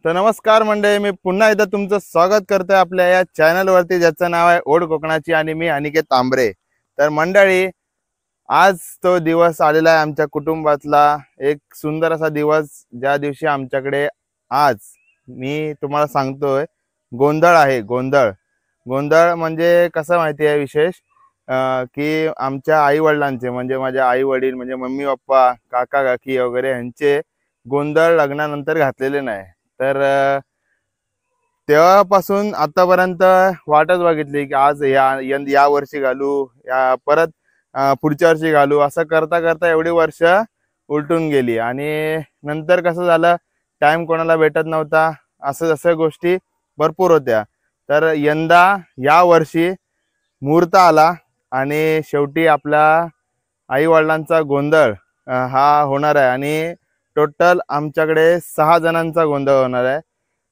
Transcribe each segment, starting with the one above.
तर नमस्कार मंडळी, मी पुन्हा एकदा तुमचं स्वागत करतोय आपल्या या चॅनलवरती, ज्याचं नाव आहे ओढ कोकणाची, आणि मी अनिकेत तांबरे. तर मंडळी, आज तो दिवस आलेला आहे आमच्या कुटुंबातला, एक सुंदर असा दिवस, ज्या दिवशी आमच्याकडे आज मी तुम्हाला सांगतोय गोंधळ आहे. गोंधळ गोंधळ म्हणजे कसं माहिती आहे विशेष, की आमच्या आई वडिलांचे, म्हणजे माझ्या आई वडील म्हणजे मम्मी पप्पा काका काकी वगैरे यांचे गोंधळ लग्नानंतर घातलेले नाही. तर तेव्हापासून आतापर्यंत वाटच बघितली की आज या वर्षी घालू, या परत पुढच्या वर्षी घालू, असं करता करता एवढी वर्ष उलटून गेली. आणि नंतर कसं झालं, टाइम कोणाला भेटत नव्हता, असं जसं गोष्टी भरपूर होत्या. तर यंदा या वर्षी मुहूर्त आला आणि शेवटी आपल्या आई वडिलांचा गोंधळ हा होणार आहे. आणि टोटल आमच्याकडे 6 जणांचा गोंधळ होणार आहे.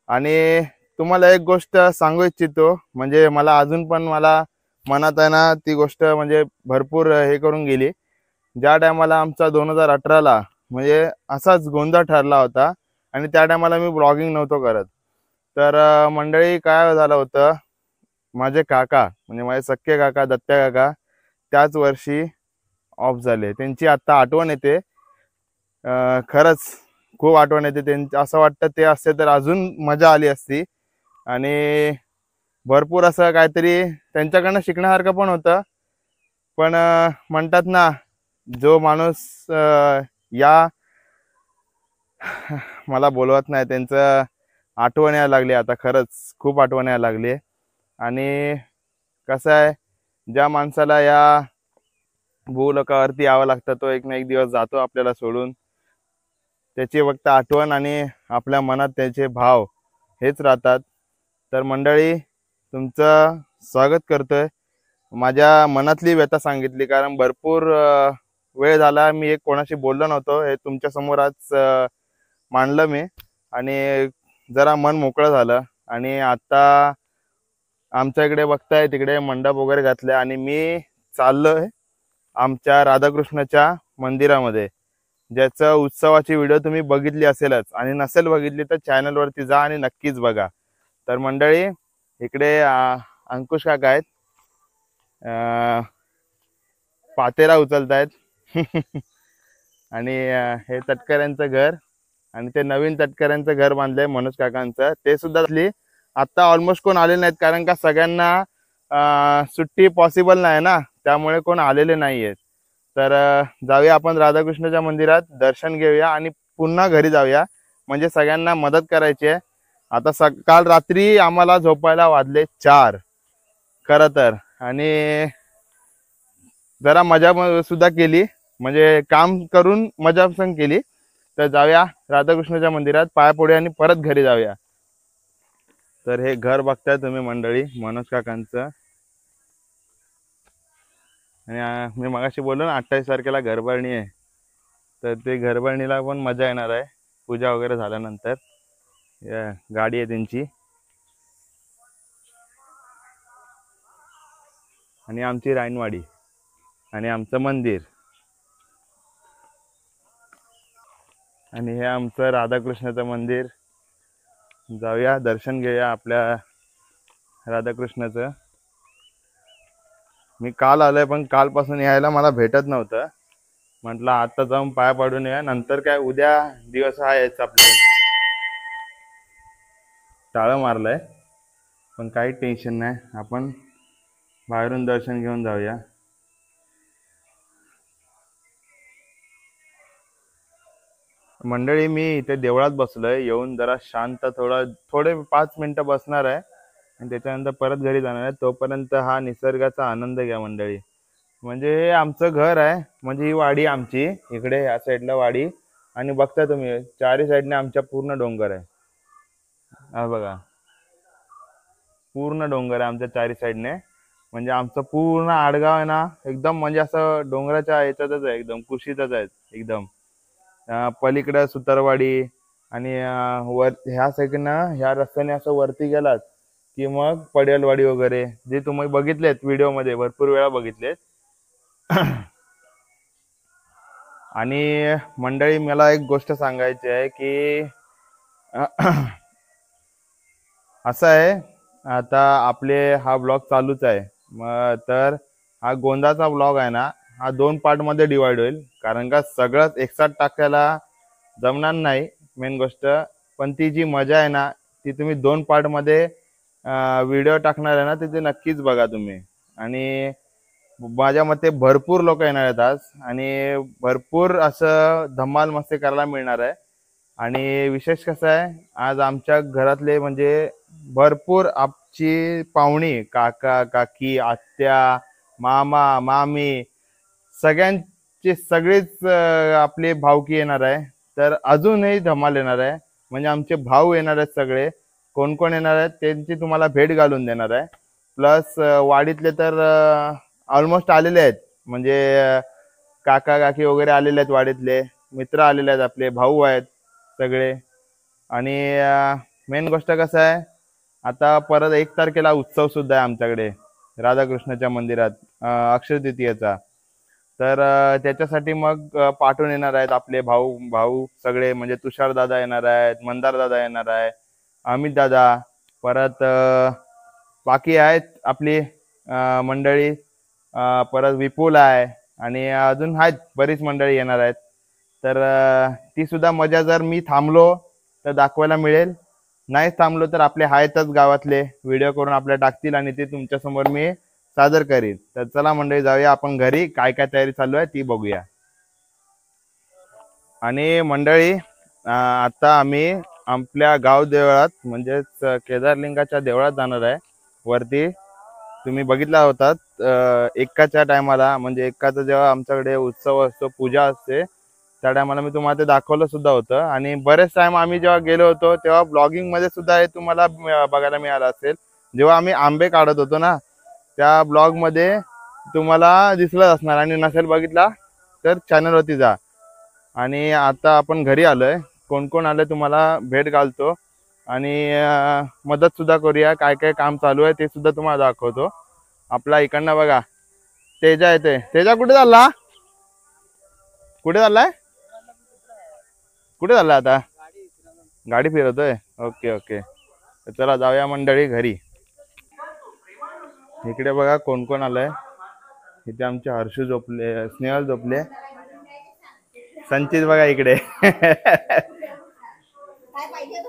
आणि तुम्हाला एक गोष्ट सांगू इच्छितो, म्हणजे मला अजून पण मला मनात आहे ना, ती गोष्ट म्हणजे भरपूर हे करून गेली. ज्या टायमाला आमचा 2018ला म्हणजे असाच गोंधळ ठरला होता, आणि त्या टायमाला मी ब्लॉगिंग नव्हतो करत. तर मंडळी, काय झालं होतं, माझे काका म्हणजे माझे सख्खे काका दत्त्या काका त्याच वर्षी ऑफ झाले. त्यांची आत्ता आठवण येते, खरंच खूप आठवण येते त्यांची. असं वाटतं ते असते तर अजून मजा आली असती. आणि भरपूर असं काहीतरी त्यांच्याकडनं शिकण्यासारखं पण होतं. पण म्हणतात ना, जो माणूस या मला बोलवत नाही, त्यांचं आठवण यायला लागली आता, खरंच खूप आठवण यायला लागली. आणि कसं आहे, ज्या माणसाला या भूलोकावरती यावं लागतं, तो एक ना एक दिवस जातो आपल्याला सोडून. त्याची फक्त आठवण आणि आपल्या मनात त्याचे भाव हेच राहतात. तर मंडळी, तुमचं स्वागत करतोय. माझ्या मनातली व्यथा सांगितली, कारण भरपूर वेळ झाला मी एक कोणाशी बोललो नव्हतो. हे तुमच्या समोर आज मांडलं मी, आणि जरा मन मोकळं झालं. आणि आता आमच्या इकडे बघताय, तिकडे मंडप वगैरे घातले, आणि मी चाललोय आमच्या राधाकृष्णाच्या मंदिरामध्ये, ज्याचं उत्सवाची व्हिडिओ तुम्ही बघितली असेलच, आणि नसेल बघितली तर चॅनलवरती जा आणि नक्कीच बघा. तर मंडळी, इकडे अंकुश काका आहेत, पातेरा उचलतायत आणि हे तटकऱ्यांचं घर, आणि ते नवीन तटकऱ्यांचं घर बांधलंय मनोज काकांचं, ते सुद्धा आता ऑलमोस्ट कोण आले नाहीत, कारण का सगळ्यांना सुट्टी पॉसिबल नाही ना, त्यामुळे कोण आलेले नाही आहेत. तर जाऊया आपण राधाकृष्णाच्या मंदिरात, दर्शन घेऊया आणि पुन्हा घरी जाऊया, म्हणजे सगळ्यांना मदत करायची आहे. आता काल रात्री आम्हाला झोपायला वाजले 4 खरं तर, आणि जरा मजा सुद्धा केली, म्हणजे काम करून मजा पण केली. तर जाऊया राधाकृष्णाच्या मंदिरात, पाया पडूया आणि परत घरी जाऊया. तर हे घर बघताय तुम्ही मंडळी, मनोज काकांचं. आणि मी मगाशी बोललो ना, 28 तारखेला घरभरणी आहे, तर ते घरभरणीला पण मजा येणार आहे, पूजा वगैरे झाल्यानंतर. गाडी आहे त्यांची, आणि आमची रायनवाडी, आणि आमचं मंदिर, आणि हे आमचं राधाकृष्णाचं मंदिर. जाऊया, दर्शन घेऊया आपल्या राधाकृष्णाचं. मी काल आलोय, पण कालपासून यायला मला भेटत नव्हतं. म्हटलं आता जाऊन पाया पडून या, नंतर काय उद्या दिवस आहेच आपले. टाळं मारलंय, पण काही टेन्शन नाही, आपण बाहेरून दर्शन घेऊन जाऊया. मंडळी, मी इथे देवळात बसलोय, येऊन जरा शांत थोडे 5 मिनिटं बसणार आहे, आणि त्याच्यानंतर परत घरी जाणार आहे. तोपर्यंत हा निसर्गाचा आनंद घ्या मंडळी. म्हणजे हे आमचं घर आहे, म्हणजे ही वाडी आमची, इकडे या साईडला वाडी, आणि बघता तुम्ही चारी साईडने आमच्या पूर्ण डोंगर आहे. हा बघा, पूर्ण डोंगर आहे आमच्या चारी साईडने. म्हणजे आमचं पूर्ण आडगाव आहे ना, एकदम म्हणजे असं डोंगराच्या ह्याच्यातच आहे, एकदम कुशीतच आहे एकदम. पलीकडं सुतारवाडी, आणि वर ह्या साईडनं ह्या रस्त्याने असं वरती गेलात की मग पडेलवाडी वगैरे, जे तुम्ही बघितलेत व्हिडिओमध्ये, भरपूर वेळा बघितलेत. आणि मंडळी, मला एक गोष्ट सांगायची आहे की असं आहे, आता आपले हा ब्लॉग चालूच आहे, मग तर हा गोंदाचा ब्लॉग आहे ना, हा 2 पार्टमध्ये डिवाइड होईल, कारण का सगळंच एकसाथ टाकायला जमणार नाही मेन गोष्ट. पण ती जी मजा आहे ना, ती तुम्ही 2 पार्टमध्ये व्हिडिओ टाकणार आहे ना, ते नक्कीच बघा तुम्ही. आणि माझ्या मते भरपूर लोक येणार आहेत आज, आणि भरपूर असं धमाल मस्ती करायला मिळणार आहे. आणि विशेष कसं आहे, आज आमच्या घरातले म्हणजे भरपूर आमची पाहुणी, काका काकी, आत्या, मामा मामी, सगळेच आपले भावकी येणार आहे. तर अजूनही धमाल येणार आहे, म्हणजे आमचे भाऊ येणार आहेत सगळे. कोण कोण येणार आहेत त्यांची तुम्हाला भेट घालून देणार आहे. प्लस वाडीतले तर ऑलमोस्ट आलेले आहेत, म्हणजे काका काकी वगैरे आलेले आहेत, वाडीतले मित्र आलेले आहेत, आपले भाऊ आहेत सगळे. आणि मेन गोष्ट कसं आहे, आता परत 1 तारखेला उत्सव सुद्धा आहे आमच्याकडे राधाकृष्णाच्या मंदिरात, अक्षय तृतीयेचा. तर त्याच्यासाठी मग पाठवून येणार आहेत आपले भाऊ भाऊ सगळे, म्हणजे तुषार दादा येणार आहेत, मंदार दादा येणार आहे, अमित दादा, परत बाकी आहेत आपली मंडळी, परत विपुल आहे, आणि अजून आहेत बरीच मंडळी येणार आहेत. तर ती सुद्धा मजा जर मी थांबलो तर दाखवायला मिळेल, नाही थांबलो तर आपले आहेतच गावातले, व्हिडिओ करून आपल्या टाकतील आणि ते तुमच्यासमोर मी सादर करीन. तर चला मंडळी, जाऊया आपण घरी, काय काय तयारी चालू आहे ती बघूया. आणि मंडळी आता आम्ही आपल्या गाव देवळात म्हणजेच केदारलिंगाच्या देवळात जाणार आहे वरती. तुम्ही बघितला होतात एकाच्या टायमाला, म्हणजे एकाचा जेव्हा आमच्याकडे उत्सव असतो, पूजा असते, त्या टायमाला मी तुम्हाला ते दाखवलं सुद्धा होतं. आणि बरेच टाइम आम्ही जेव्हा गेलो होतो तेव्हा ब्लॉगिंग मध्ये सुद्धा हे तुम्हाला बघायला मिळालं असेल. जेव्हा आम्ही आंबे काढत होतो ना, त्या ब्लॉग मध्ये तुम्हाला दिसलंच असणार, आणि नसेल बघितला तर चॅनलवरती जा. आणि आता आपण घरी आलोय, कोण कोण आलंय तुम्हाला भेट घालतो, आणि मदत सुद्धा करूया, काय काय काम चालू आहे ते सुद्धा तुम्हाला दाखवतो. आपला इकडनं बघा तेजा येते. तेजा कुठे चालला, कुठे चाललाय, कुठे चाललाय आता, गाडी फिरवतोय, ओके ओके. चला जाऊया मंडळी घरी. इकडे बघा कोण कोण आलंय, इथे आमचे हर्षू झोपले, स्नेहल झोपले, संचित बघा इकडे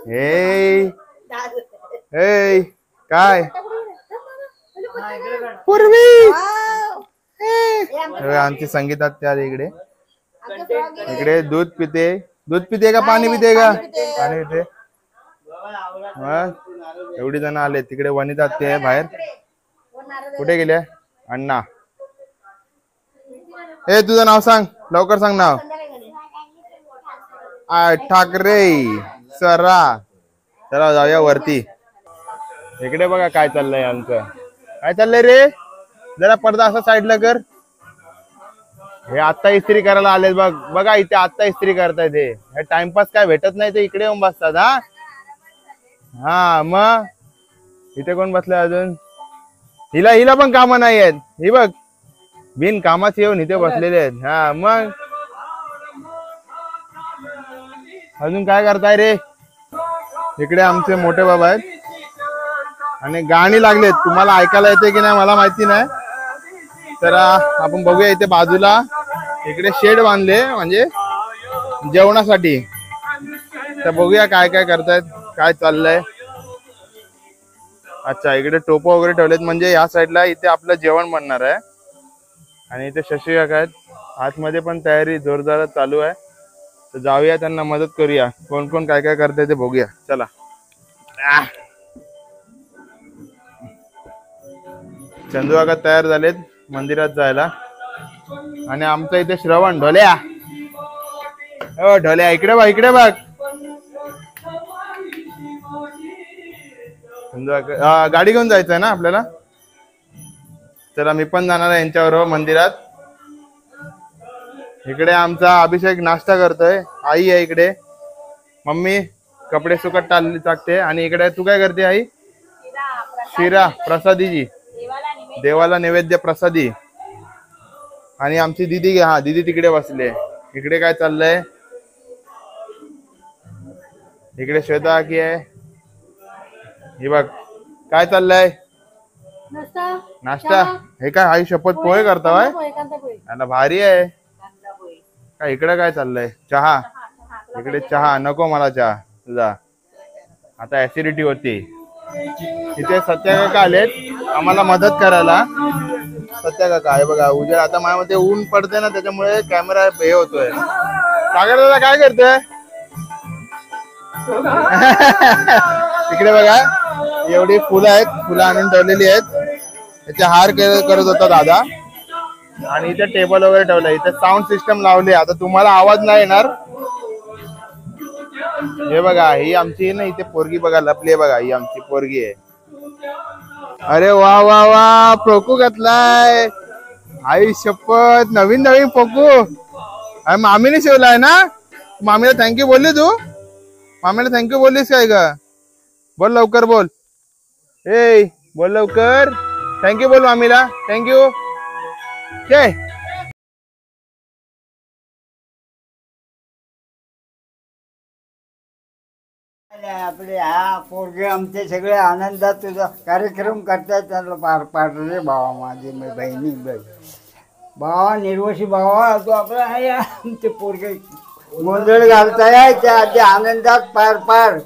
हे हे काय पूर्वी आमची संगीतात त्या इकडे इकडे दूध पिते का पाणी पिते का, पाणी पिते. एवढी जण आले, तिकडे वनिता ते बाहेर, कुठे गेले अण्णा. हे तुझं नाव सांग, लवकर सांग नाव. ठाकरे सरा. चला जाऊया वरती. इकडे बघा काय चाललंय आमचं, काय चाललंय रे, जरा पडदा असा साईडला कर. हे आत्ता इस्त्री करायला आले बघ, बघा इथे आत्ता इस्त्री करतायत. हे टाइमपास काय भेटत नाही ते इकडे येऊन बसतात. हा मग इथे कोण बसलाय अजून, हिला पण कामं नाही आहेत, ही बघ बिन कामाची येऊन इथे बसलेले आहेत. हा मग अजून काय करताय रे. इकडे आमचे मोठे बाबा आहेत, आणि गाणी लागलेत, तुम्हाला ऐकायला येते की नाही मला माहिती नाही. तर आपण बघूया, इथे बाजूला इकडे शेड बांधले म्हणजे जेवणासाठी. तर बघूया काय काय करतायत, काय चाललंय. अच्छा, इकडे टोप वगैरे ठेवलेत, म्हणजे या साईडला इथे आपलं जेवण बनणार आहे. आणि इथे शशी काका आहेत, आतमध्ये पण तयारी जोरदार चालू आहे. तर जाऊया त्यांना मदत करूया, कोण कोण काय काय करताय ते बघूया. चला. चंदू काका तयार झालेत मंदिरात जायला, आणि आमचं इथे श्रवण ढोल्या. हो ढोल्या, इकडे बघ, इकडे बघ. गाडी घेऊन जायचंय ना आपल्याला. चला मी पण जाणार आहे यांच्याबरोबर मंदिरात. इकडे आमचा अभिषेक नाश्ता करतोय, आई आहे इकडे, मम्मी कपडे सुकट टाकते, आणि इकडे तू काय करते आई. शिरा प्रसादीजी, देवाला नैवेद्य प्रसादी. आणि आमची दीदी, हा दीदी तिकडे बसले. इकडे काय चाललंय, इकडे श्वेता की आहे, हे बघ काय चाललंय नाश्ता हे काय आई शपथ पोहे करताय आता भारी आहे काय इकडे काय चाललंय चहा इकडे चहा नको मला चहा तुझा आता ऍसिडिटी होती इथे सत्या काका आलेत आम्हाला मदत करायला सत्या काका आहे बघा उद्या आता माझ्यामध्ये ऊन पडते ना त्याच्यामुळे कॅमेरा हे होतोय सागर दादा काय करतोय तिकडे बघा एवढी फुलं आहेत फुलं आणून ठेवलेली आहेत त्याचे हार करत होता दादा आणि इथे टेबल वगैरे ठेवलं इथे साऊंड सिस्टम लावली आता तुम्हाला आवाज नाही येणार हे बघा ही आमची ना इथे पोरगी बघा लपली आहे बघा ही आमची पोरगी आहे अरे वा वा वा पोकू घातलाय आई शपथ नवीन नवीन पोकू अरे मामीने शिवलाय ना मामीला थँक्यू बोलली तू मामीला थँक्यू बोललीस काय का बोल लवकर बोल ए बोल लवकर थँक्यू बोल मामीला थँक्यू जय आपले हा पोरगे आमचे सगळे आनंदात तुझा कार्यक्रम करतायत त्यांना पार पाडलं रे भावा माझे बहिणी भावा निर्वशी भावा तू आपला आहे आमचे पोरगे गोंधळ घालताय त्या आधी आनंदात पार पार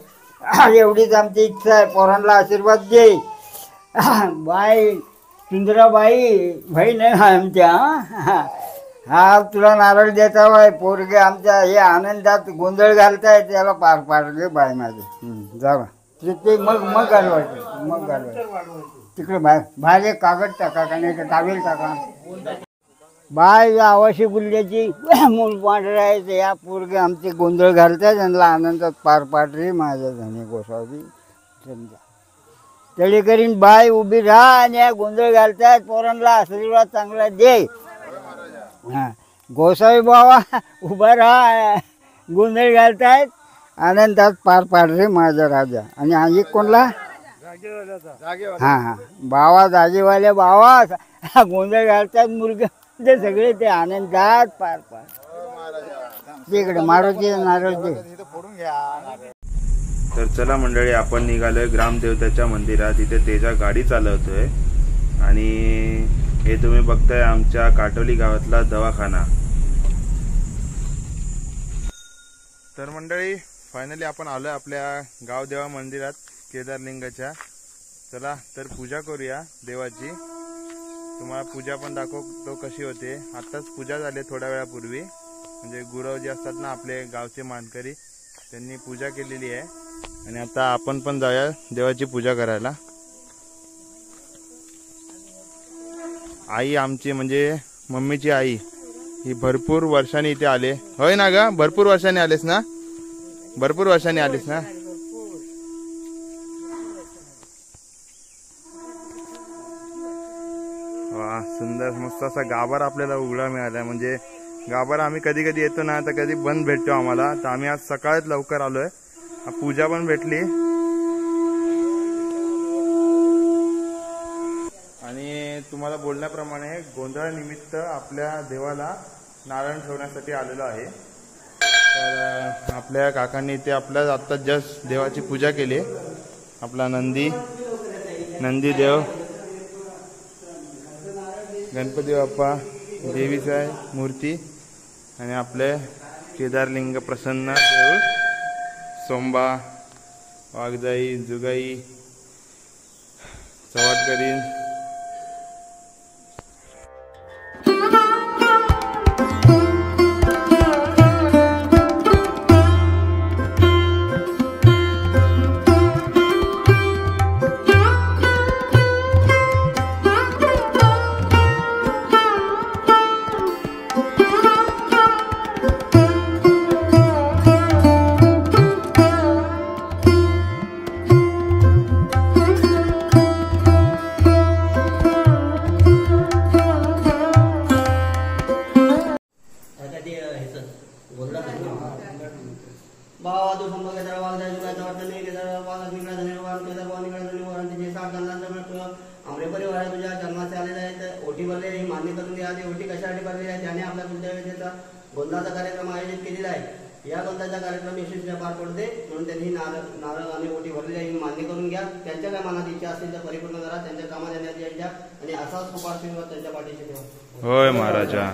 एवढीच आमची इच्छा आहे पोरांना आशीर्वाद दे बाई सुंदराबाई बहीण आहे आमच्या हा तुला नारळ देता बाय पोरगे आमच्या हे आनंदात गोंधळ घालताय त्याला पार पाडले बाय माझे जा ते मग घालवायचं मग घालवायचं तिकडे बाहेर एक कागद टाका का नाही तर टावेल टाका बाय आवाशी गुल्ल्याची मूल पांढरे आहे या पोरगे आमचे गोंधळ घालताय त्यांना आनंदात पार पाडले माझ्या धने गोसावी समजा तळी करीन बाय उभी राहा आणि या गोंधळ घालतायत पोरांना आशीर्वाद चांगला दे हा गोसावी बाबा उभा राहा गोंधळ घालतायत आनंदात पार पाड रे माझा राजा आणि आणि कोणला हा हा बावा जागेवाले बावा गोंधळ घालतात मुलगा ते सगळे ते आनंदात पार पाड तिकडे मारुती नारळ दे तर चला मंडळी आपण निघालोय ग्रामदेवताच्या मंदिरात इथे तेजा गाडी चालवतोय आणि हे तुम्ही बघताय आमच्या काटोली गावातला दवाखाना तर मंडळी फायनली आपण आलोय आपल्या गावदेवा मंदिरात केदारलिंगाच्या चला तर पूजा करूया देवाची तुम्हाला पूजा पण दाखवतो कशी होते आताच पूजा झाली थोड्या वेळापूर्वी म्हणजे गुरव जे असतात ना आपले गावचे मानकरी त्यांनी पूजा केलेली आहे आणि आता आपण पण जाऊया देवाची पूजा करायला आई आमची म्हणजे मम्मीची आई ही भरपूर वर्षांनी इथे आले होय ना ग भरपूर वर्षांनी आलेस ना भरपूर वर्षांनी आलीस ना वा सुंदर मस्त असा गाभारा आपल्याला उघडा मिळाला म्हणजे गाभारा आम्ही कधी कधी येतो ना तर कधी बंद भेटतो आम्हाला तर आम्ही आज सकाळच लवकर आलोय पूजा पण भेटली आणि तुम्हाला बोलण्याप्रमाणे गोंधळानिमित्त आपल्या देवाला नारायण ठेवण्यासाठी आलेलो आहे तर आपल्या काकांनी इथे आपल्या आता जस्ट देवाची पूजा केली आपला नंदी देव गणपती बाप्पा देवीचा आहे मूर्ती आणि आपले केदारलिंग प्रसन्न देऊळ सोंबा वाघजाई जुगाई चवाटकरी गोंधळाचा कार्यक्रम आयोजित केलेला आहे या बंदाचा कार्यक्रम यशस्वी पार पडते म्हणून त्यांनी नारळ आणि ओटी भरलेली आहे मान्य करून घ्या. त्यांच्या काय मनात इच्छा असेल त्या परिपूर्ण करा. त्यांच्या कामात येण्यात यायच्या आणि असाच खूप आशीर्वाद त्यांच्या पाठीशी ठेवा. होय महाराजा.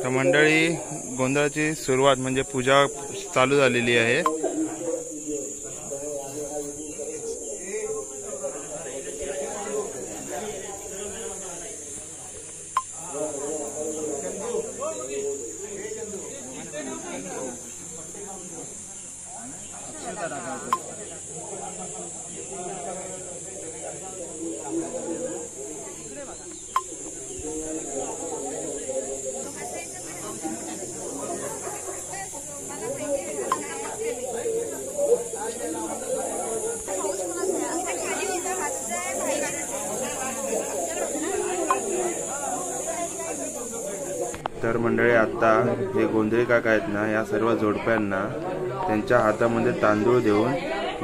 तर मंडळी गोंधळाची सुरुवात म्हणजे पूजा चालू झालेली आहे. तर मंडळी आता हे गोंधळी काका आहेत ना, या सर्व जोडप्यांना त्यांच्या हातामध्ये तांदूळ देऊन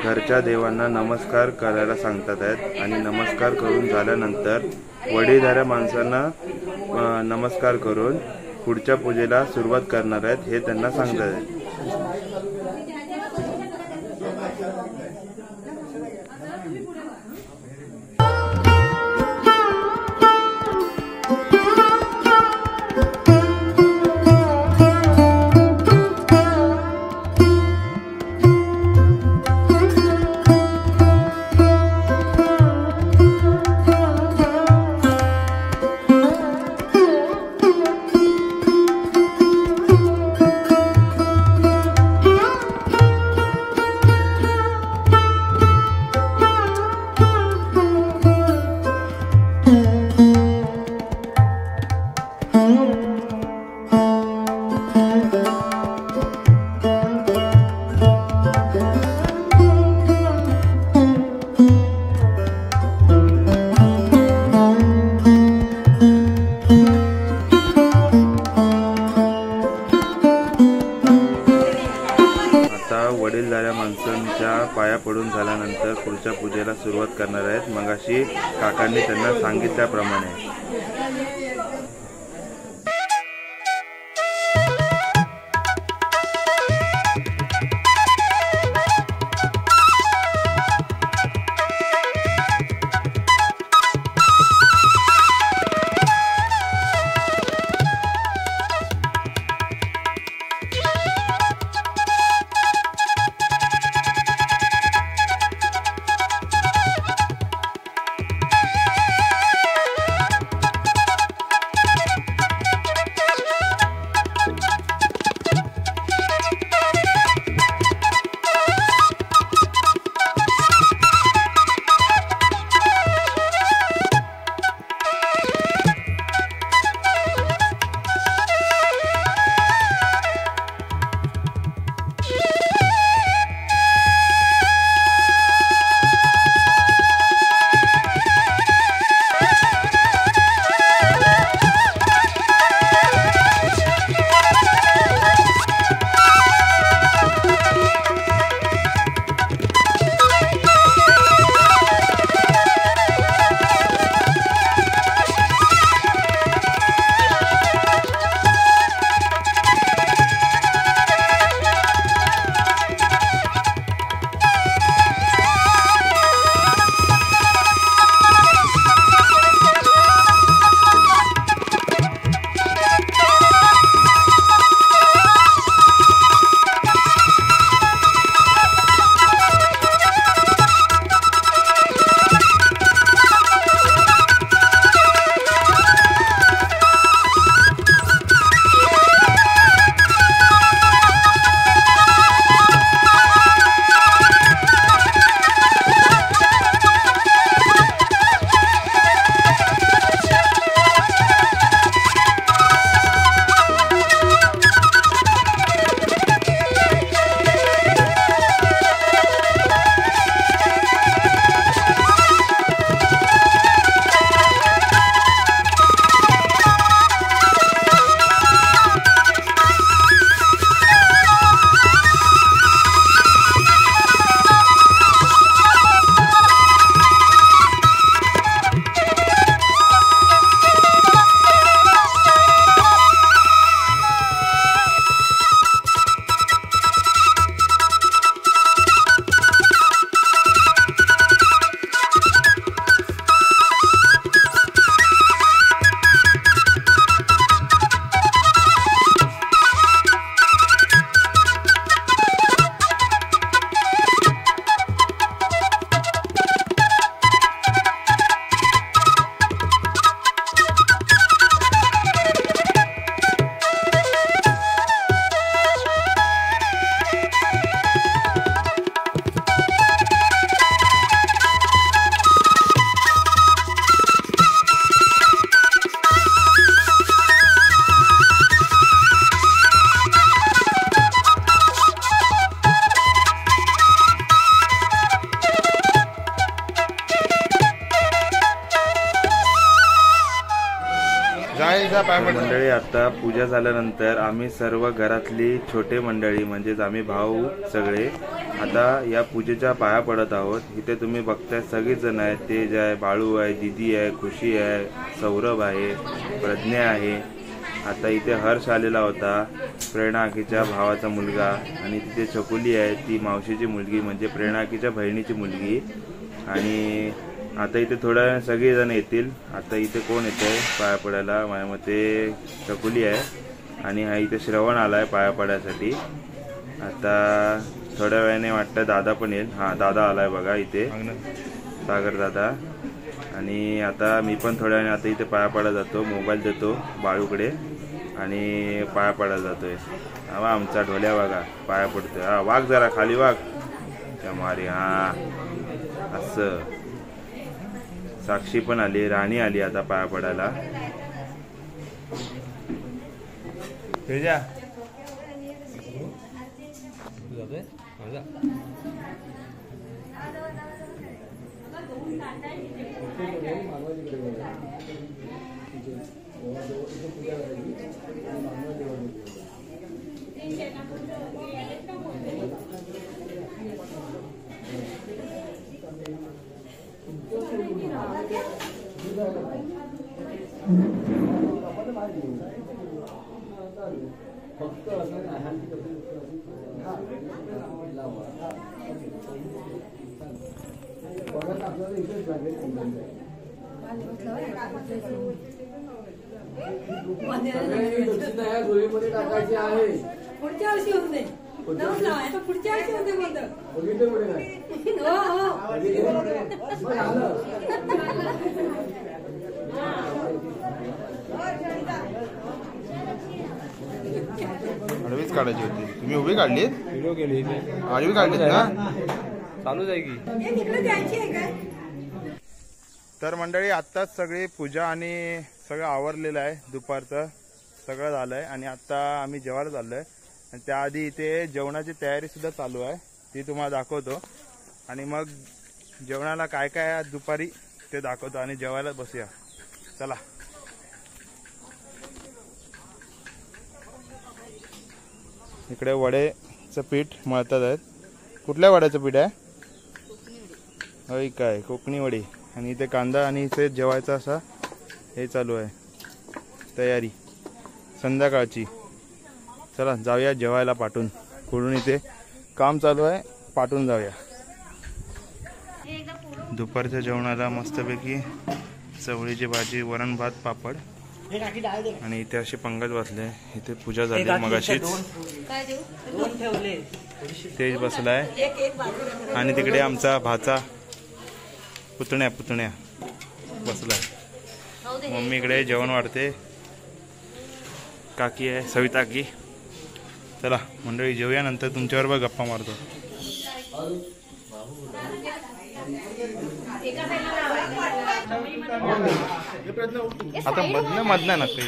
घरच्या देवांना नमस्कार करायला सांगतात आहेत. आणि नमस्कार करून झाल्यानंतर वडीलधाऱ्या माणसांना नमस्कार करून पुढच्या पूजेला सुरुवात करणार आहेत हे त्यांना सांगतात आहेत. वडीलधाऱ्या माणसांच्या पाया पडून झाल्यानंतर पुढच्या पूजेला सुरुवात करणार आहेत. मगाशी काकांनी त्यांना सांगितल्याप्रमाणे. मंडळी आता पूजा झाल्यानंतर आम्ही सर्व घरातली छोटे मंडळी म्हणजेच आम्ही भाऊ सगळे आता या पूजेच्या पाया पडत आहोत. इथे तुम्ही बघताय सगळेच जण आहेत. तेज आहे, बाळू आहे, दीदी आहे, खुशी आहे, सौरभ आहे, प्रज्ञा आहे. आता इथे हर्ष आलेला होता, प्रेरणा आकीच्या भावाचा मुलगा. आणि तिथे छकुली आहे, ती मावशीची मुलगी म्हणजे प्रेरणा आकीच्या बहिणीची मुलगी. आणि आता इथे थोड्या वेळाने सगळेजण येतील. आता इथे कोण येते पाया पडायला? माझ्या मते छकुली आहे आणि हा इथे श्रवण आलाय पाया पडायसाठी. आता थोड्या वेळाने वाटतं दादा पण येईल. हा दादा आलाय बघा इथे, सागर दादा. आणि आता मी पण थोड्या वेळाने आता इथे पाया पडायला जातो. मोबाईल देतो बाळूकडे आणि पाया पडायला जातोय. हा आमचा ढोल्या बघा पाया पडतोय. हा वाघ जरा खाली वाघ मारी. हा असं साक्षी पण आली, राणी आली आता पाया पडायला. टाकायची आहे. पुढच्या वर्षी होऊन दे. पुढच्या वर्षी होऊन दे म्हणतो. आडवीच काढायची होती. तुम्ही उभी काढली? आडवी काढलीत ना? चालू जाय की. तर मंडळी आत्ताच सगळी पूजा आणि सगळं आवरलेलं आहे. दुपारचं सगळं झालंय आणि आता आम्ही जेवायला चाललोय. आणि त्याआधी इथे जेवणाची तयारी सुद्धा चालू आहे, ती तुम्हाला दाखवतो. आणि मग जेवणाला काय काय आहे दुपारी ते दाखवतो आणि जेवायला बसूया. चला. इकडे वड्याचं पीठ मळतात आहेत. कुठल्या वड्याचं पीठ आहे? होय काय, कोकणी वडी. आणि इथे कांदा आणि इथे जेवायचा असा हे चालू आहे तयारी संध्याकाळची. चला जाऊया जेवायला पाठून. पुढून इथे काम चालू आहे, पाठून जाऊया. दुपारच्या जेवणाला मस्तपैकी चवळीची भाजी, वरण भात, पापड आणि इथे असे पंगत बसले. इथे पूजा झाली मगाशीच. तेज बसलाय आणि तिकडे आमचा भाचा पुतण्या बसलाय. मम्मी इकडे जेवण वाढते. काकी आहे सविता की. चला मंडळी जेवूया, नंतर तुमच्याबरोबर गप्पा मारतो. आता मधनं नका.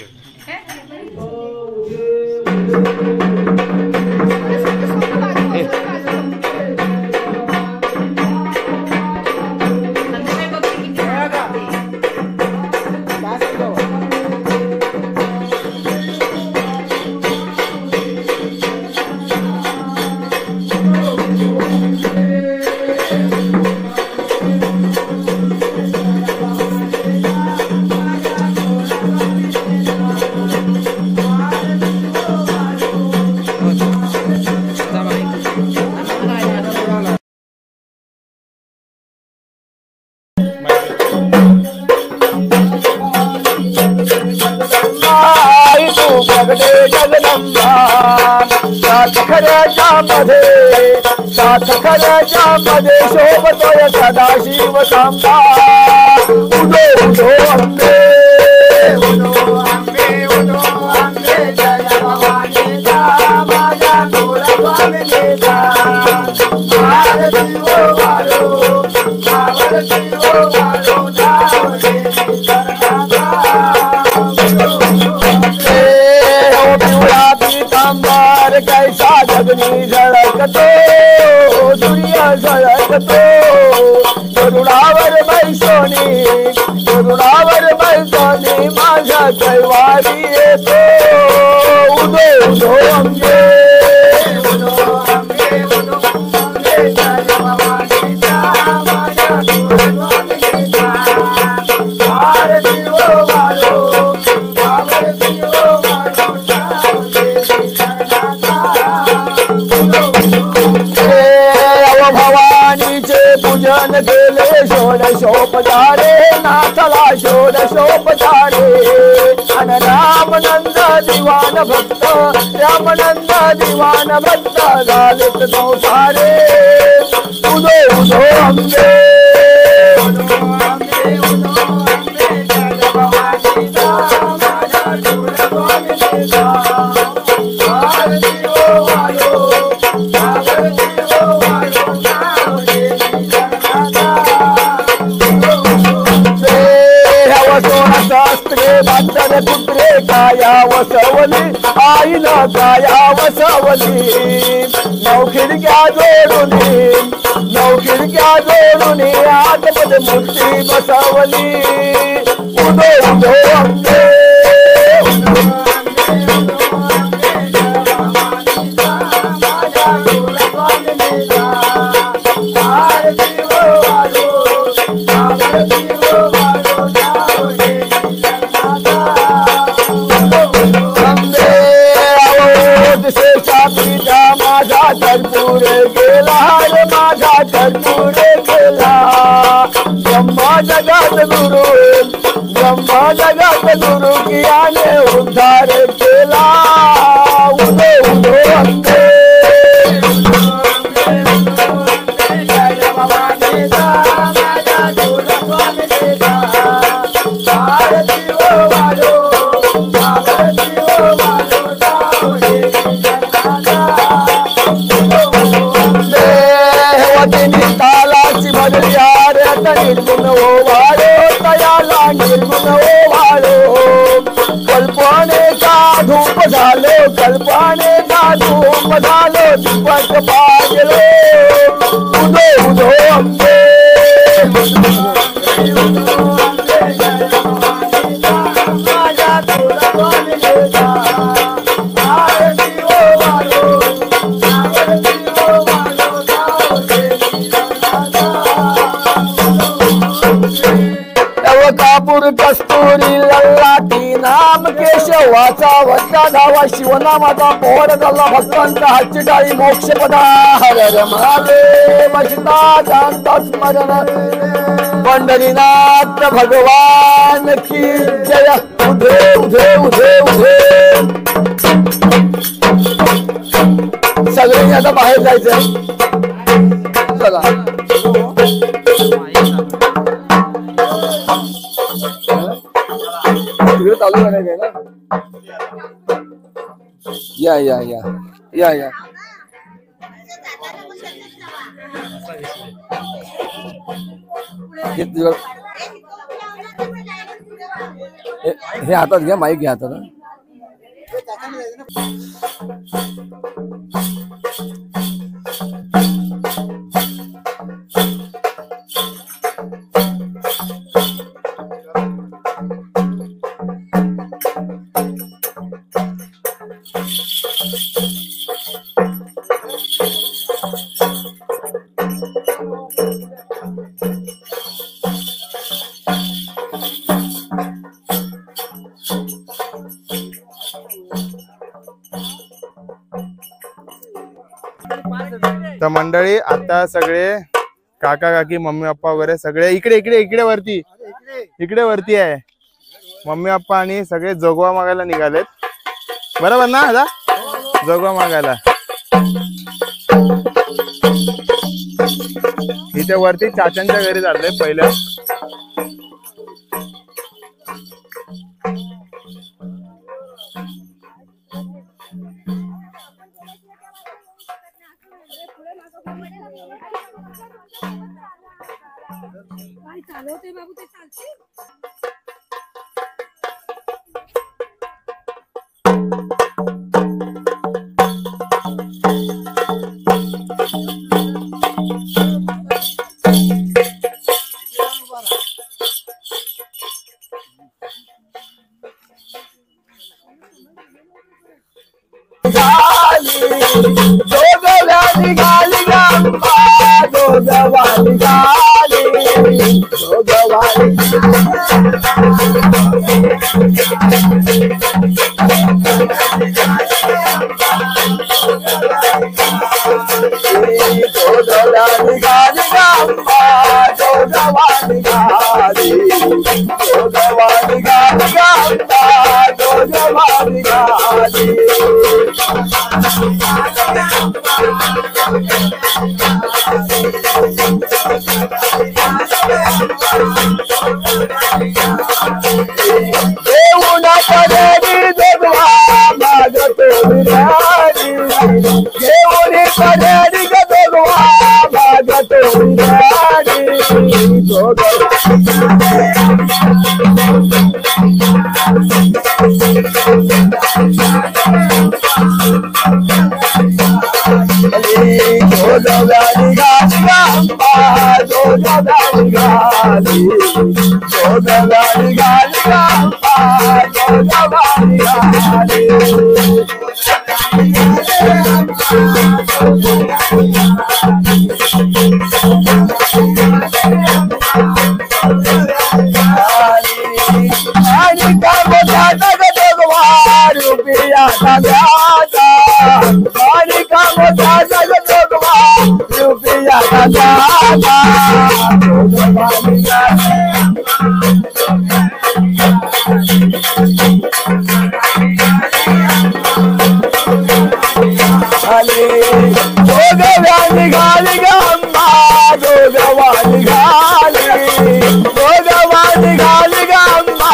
मध्ये शोभतोय सदाशिव सांबा. उदो उदो अंबे, उदो अंबे, उदो अंबे, जय भवानीचा माझ्या गोरवानीचा. भारती ओ वालो, भारती ओ वालो, धावले करणाचा. ओ पिवळा पीतांबर कैसा जगनी झळकतो, दुनिया झळकतो. गरुडावर बैसोनी, गरुडावर बैसोनी माझ्या कैवार घरी येतो उदो उदो अंगे उदो अंगे उदो अंगे जय भवानीचा माझ्या गोरवानीचा आरती ओ वालो आरती ओ वालो भवानीचे पूजन केले षोडशोपचारे नाथला षोडशोपचारे अन रामनंद दिवान भक्त रामनंद दिवान भक्त झालेत संसारे उदो उदो अंबे उदो अंबे उदो अंबे जय भवानीचा माझ्या गोरवानीचा आरती ओ वालो आरती ओ वालो शास्त्रे बांधले पुत्रे काया वसवली आईला काया वसवली नऊ खिडक्या जोडून आतमध्ये मूर्ती बसवली उदो उदो अंबे माझा कर्पूर गेला रे माझा कर्पूर गेला ब्रह्मा जगत गुरु कियाने उद्धार केला उदो उदो अंबे जय भवानीचा माझ्या गोरवानीचा आरती ओ वालो आरती ओ वालो तालाची बदली आर्यात निर्गुण ओ वाळो तयाला निर्गुण ओ वाळो कल्पनेचा धूप झालो दीपक पाजलो उदो उदो अंबे माझ्या गोरवानीचा आरती ओ वालो आरती ओ वालो कापूर कस्तुरी लल्लाटी नाम केशवाचा वड्डा धावा शिवनामाचा पोहर झाला भक्तांचा हातची डाळी मोक्षपदा हर हर महादेव शिता शांत स्मरण पंढरीनाथ भगवान की जय उधे उधे उधे उधे सगळ्यांनी आता बाहेर जायचंय चला चालू करायचंय ना या या या या या हे हातात घ्या माईक घ्या हातात तर मंडळी आता सगळे काका काकी मम्मी पप्पा वगैरे सगळे इकडे इकडे इकडे वरती आहे मम्मी पप्पा आणि सगळे जोगवा मागायला निघालेत बरोबर ना दादा जोगवा मागायला इथे वरती चाचांच्या घरी चालले पहिलं चालवते बाबू ते चालते जोगवाणी जोगवाणी गाली गंबा जोगवाणी गाली जोगवाणी गाली गंबा जोगवाणी गाली देऊना पडेली जोगवा मागतो विराणी देऊनी पडेली जोगवा मागतो विराणी जोगवाणी गाली गंबा जोगवाणी गाली जोगवाणी गाली गंबा जोगवाणी गाली आणि कामोठाचा जोगवा रुपया दादा आणि कामोठाचा जोगवा रुपया दादा जोगवाणी जोगवाणी गाली गंबा जोगवाणी गाली जोगवाणी गाली गंबा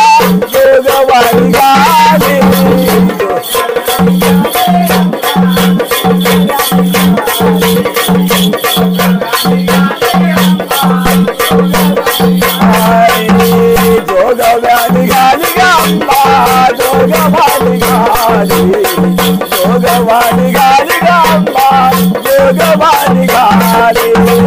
जोगवाणी गाली जोगवाणी गाली गंबा जोगवाणी गाली जोगवाणी गाली गंबा जोगवाणी गाली